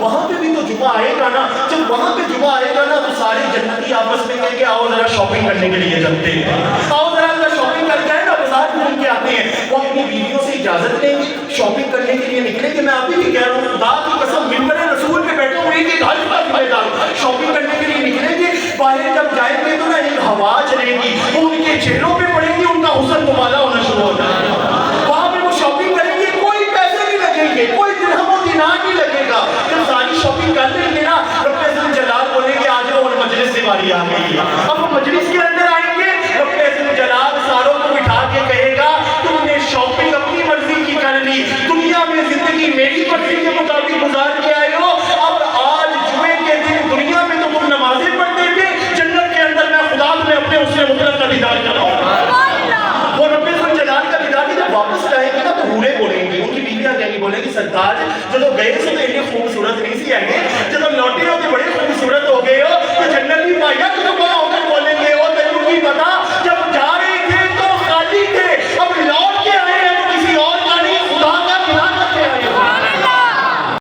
وہاں پہ بھی تو جمعہ آئے گا نا. جب وہاں پہ جمعہ آئے گا نا تو سارے جنتی آپس میں کہیں گے آؤ ذرا شاپنگ کرنے کے لیے چلتے ہیں, آؤ ذرا شاپنگ کر کے نا بازار گھوم کے آتے ہیں. وہ اپنی بیویوں سے اجازت لیں گے, شاپنگ کرنے کے لیے نکلیں گے. میں آپ ہی کہہ رہا ہوں, خدا کی قسم ممبر رسول پہ بیٹھے ہوئے کہ گھر کا ذمہ دار شاپنگ کرنے کے لیے نکلیں گے. باہر جب جائیں گے تو نا ایک ہوا چلے گی, وہ ان کے چہروں پہ پڑے گی, ان کا حسن مبالغہ ہونا شروع ہو جائے گا. وہاں پہ وہ شاپنگ کریں گے, کوئی پیسے نہیں لگیں گے, کوئی درہم و دینار نہیں لگے گا. جب ساری شاپنگ کر لیں گے نا, رب ذل جلال بولیں گے آ جاؤ اور مجلس سے باری آ گئی ہے. اب وہ مجلس کے اندر آئیں گے, رب ذل جلال ساروں کو بٹھا کے کہے گا تم نے شاپنگ اپنی مرضی کی کر لی, دنیا میں زندگی میری مرضی کے مطابق گزار کے آئے ہو. اب آج جمعے کے دن دنیا میں تو تم نمازیں پڑھتے تھے, جنت کے اندر میں خدا تمہیں اپنے اس سے مطلق کا دیدار کراؤں گا. وہ رب ذل جلال کا دیدار جب واپس جائیں گے نا تو حوریں بولیں گی, ان کی بیویاں کہیں گی, بولیں گی سرکار جب گئے سے تو اتنے خوبصورت نہیں سی آئے گے,